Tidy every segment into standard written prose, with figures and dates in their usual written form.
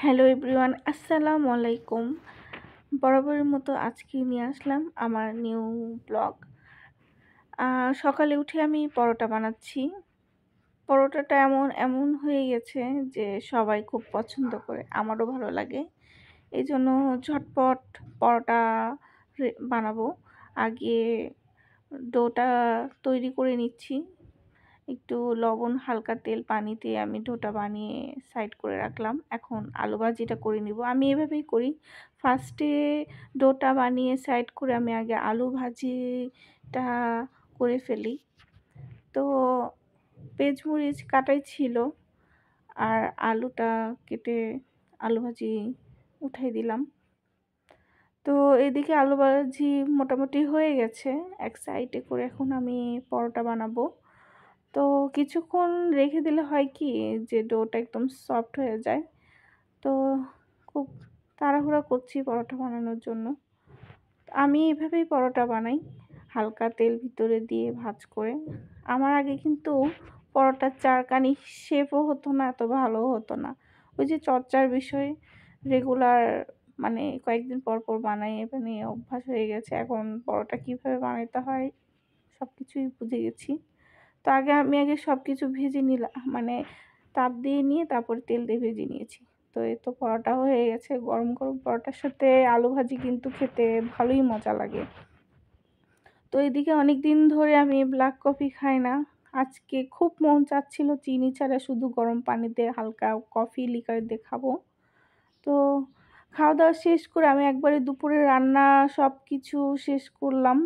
Hello everyone, আসসালামু আলাইকুম। বরাবরের মতো আজকে নিয়ে আসলাম আমার নিউ ব্লগ। সকালে উঠে আমি পরোটা বানাচ্ছি। পরোটাটা এমন এমন হয়ে গেছে যে সবাই খুব পছন্দ করে, আমারও ভালো লাগে। এই জন্য ঝটপট পরোটা বানাবো। আগে ডোটা তৈরি করে নিচ্ছি। একটু লবণ, হালকা তেল, পানিতে আমি ডোটা বানিয়ে সাইড করে রাখলাম। এখন আলু ভাজিটা করে নিব। আমি এভাবেই করি। ফার্স্টে ডোটা বানিয়ে সাইড করে আমি আগে আলু ভাজিটা করে ফেলি। তো পেঁয়াজ মরিচ কাটাই ছিল, আর আলুটা কেটে আলু ভাজি উঠাই দিলাম। তো এদিকে আলু ভাজি মোটামুটি হয়ে গেছে। এক সাইডে করে এখন আমি পরোটা বানাবো। তো কিছুক্ষণ রেখে দিলে হয় কি যে ডোটা একদম সফট হয়ে যায়। তো খুব তাড়াহুড়া করছি পরোটা বানানোর জন্য। আমি এভাবেই পরোটা বানাই, হালকা তেল ভিতরে দিয়ে ভাজ করে। আমার আগে কিন্তু পরোটার চারকানি শেপও হতো না, এত ভালোও হতো না। ওই যে চর্চার বিষয়, রেগুলার মানে কয়েকদিন পর পর বানাই, মানে অভ্যাস হয়ে গেছে। এখন পরোটা কীভাবে বানাইতে হয় সব কিছুই বুঝে গেছি। তো আমি সব কিছু ভেজে নিলাম, মানে তাপ দিয়ে নিয়ে তারপর তেল দিয়ে ভেজে নিয়েছি। তো এই তো পরোটা হয়ে গেছে। গরম গরম পরোটার সাথে আলু ভাজি কিন্তু খেতে ভালোই মজা লাগে। তো এদিকে অনেক দিন ধরে আমি ব্ল্যাক কফি খাই না। আজকে খুব মন চাচ্ছিল চিনি ছাড়া শুধু গরম পানিতে হালকা কফি লিকার দিয়ে খাবো। তো খাওয়া দাওয়া শেষ করে আমি একবারে দুপুরে রান্না সব কিছু শেষ করলাম।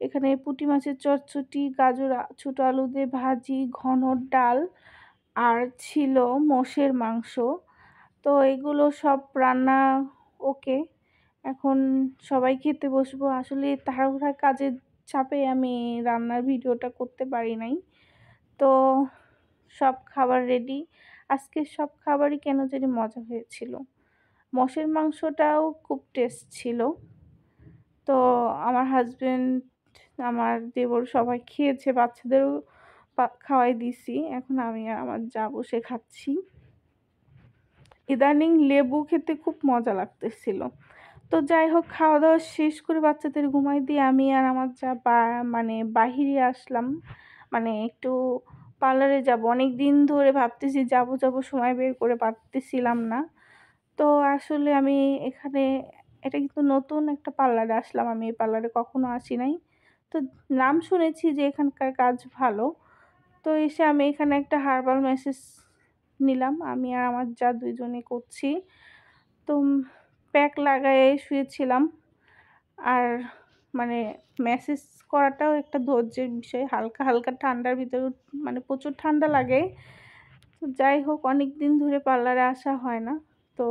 এখানে পুঁটি মাছের চটচটি, গাজর, ছোটো আলু দিয়ে ভাজি, ঘন ডাল, আর ছিল মোষের মাংস। তো এগুলো সব রান্না ওকে। এখন সবাই খেতে বসবো। আসলে তাড়াহুড়ার কাজের চাপে আমি রান্নার ভিডিওটা করতে পারি নাই। তো সব খাবার রেডি। আজকে সব খাবারই কেন জানি মজা হয়েছিল। মোষের মাংসটাও খুব টেস্ট ছিল। তো আমার হাজবেন্ড, আমার দেবর সবাই খেয়েছে, বাচ্চাদেরও খাওয়াই দিছি। এখন আমি আর আমার যা বসে খাচ্ছি। ইদানিং লেবু খেতে খুব মজা লাগতেছিল। তো যাই হোক, খাওয়া দাওয়া শেষ করে বাচ্চাদের ঘুমাই দিয়ে আমি আর আমার যা মানে বাহিরে আসলাম। মানে একটু পার্লারে যাব। অনেক দিন ধরে ভাবতেছি যাব সময় বের করে পারতেছিলাম না। তো আসলে আমি এখানে, এটা কিন্তু নতুন একটা পার্লারে আসলাম। আমি এই পার্লারে কখনো আসি নাই। তো নাম শুনেছি যে এখানকার কাজ ভালো। তো এসে আমি এখানে একটা হার্বাল ম্যাসেজ নিলাম। আমি আর আমার যা দুইজনে করছি। তো প্যাক লাগায়ে শুয়েছিলাম। আর মানে ম্যাসেজ করাটাও একটা ধৈর্যের বিষয়। হালকা হালকা ঠান্ডার ভিতরে, মানে প্রচুর ঠান্ডা লাগে। তো যাই হোক, অনেক দিন ধরে পার্লারে আসা হয় না। তো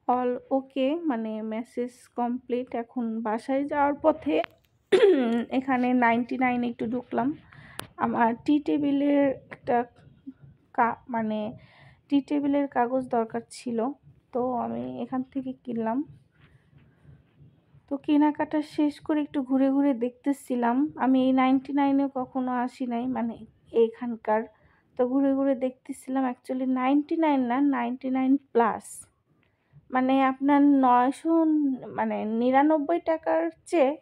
অল ওকে, মানে মেসেজ কমপ্লিট। এখন বাসায় যাওয়ার পথে এখানে 99 একটু ঢুকলাম। আমার টি টেবিলের একটা মানে টি টেবিলের কাগজ দরকার ছিল। তো আমি এখান থেকে কিনলাম। তো কেনাকাটা শেষ করে একটু ঘুরে ঘুরে দেখতেছিলাম। আমি এই 99-এ কখনো আসি নাই, মানে এইখানকার। তো ঘুরে ঘুরে দেখতেছিলাম। অ্যাকচুয়ালি 99 না, 99 প্লাস। মানে আপনার 900, মানে 99 টাকার চেয়ে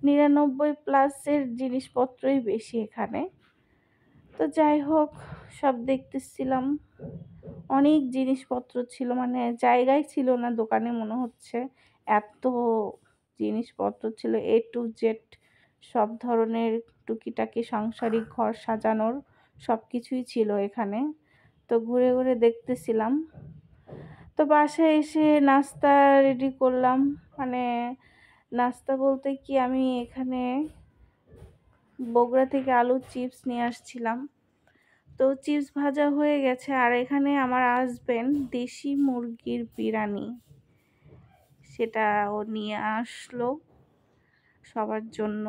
99 প্লাসের জিনিসপত্রই বেশি এখানে। তো যাই হোক, সব দেখতেছিলাম। অনেক জিনিসপত্র ছিল, মানে জায়গায় ছিল না দোকানে, মনে হচ্ছে এত জিনিসপত্র ছিল। A to Z সব ধরনের টুকিটাকি সাংসারিক ঘর সাজানোর সব কিছুই ছিল এখানে। তো ঘুরে ঘুরে দেখতেছিলাম। তো বাসায় এসে নাস্তা রেডি করলাম। মানে নাস্তা বলতে কি, আমি এখানে বগুড়া থেকে আলুর চিপস নিয়ে আসছিলাম। তো চিপস ভাজা হয়ে গেছে। আর এখানে আমার হাজবেন্ড দেশি মুরগির বিরিয়ানি, সেটা ও নিয়ে আসলো সবার জন্য।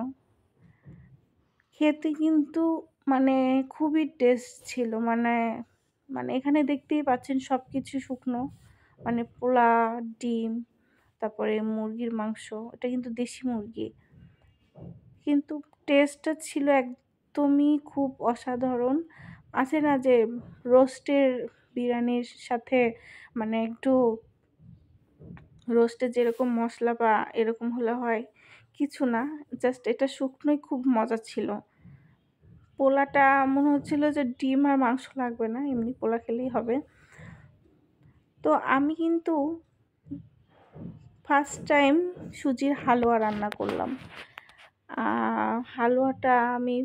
খেতে কিন্তু মানে খুবই টেস্ট ছিল। মানে মানে এখানে দেখতেই পাচ্ছেন সব কিছু শুকনো, মানে পোলা, ডিম, তারপরে মুরগির মাংস। এটা কিন্তু দেশি মুরগি, কিন্তু টেস্টটা ছিল একদমই খুব অসাধারণ। আছে না যে রোস্টের বিরিয়ানির সাথে মানে একটু রোস্টে যেরকম মশলা বা এরকম হলে হয়, কিছু না, জাস্ট এটা শুকনোই খুব মজা ছিল। পোলাটা মনে হচ্ছিল যে ডিম আর মাংস লাগবে না, এমনি পোলা খেলেই হবে। তো আমি কিন্তু ফার্স্ট টাইম সুজির হালুয়া রান্না করলাম। হালুয়াটা আমি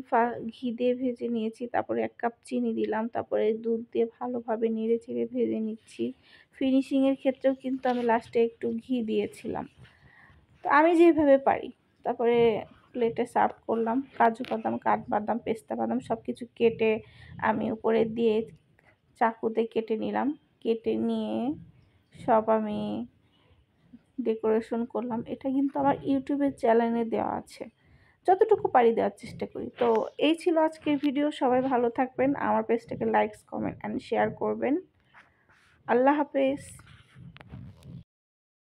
ঘি দিয়ে ভেজে নিয়েছি, তারপরে ১ কাপ চিনি দিলাম, তারপরে দুধ দিয়ে ভালোভাবে নেড়ে-চেড়ে ভেজে নিচ্ছি। ফিনিশিংয়ের ক্ষেত্রেও কিন্তু আমি লাস্টে একটু ঘি দিয়েছিলাম। তো আমি যেভাবে পারি। তারপরে প্লেটে সার্ভ করলাম। কাজু বাদাম, কাঠবাদাম, পেস্তা বাদাম সব কিছু কেটে আমি উপরে দিয়ে চাকুতে কেটে নিলাম। কেটে নিয়ে সব আমি ডেকোরেশন করলাম। এটা কিন্তু আমার ইউটিউবের চ্যানেলে দেওয়া আছে। যতটুকু পারি দেওয়ার চেষ্টা করি। তো এই ছিল আজকের ভিডিও। সবাই ভালো থাকবেন। আমার পেজটাকে লাইকস, কমেন্ট অ্যান্ড শেয়ার করবেন। আল্লাহ হাফেজ।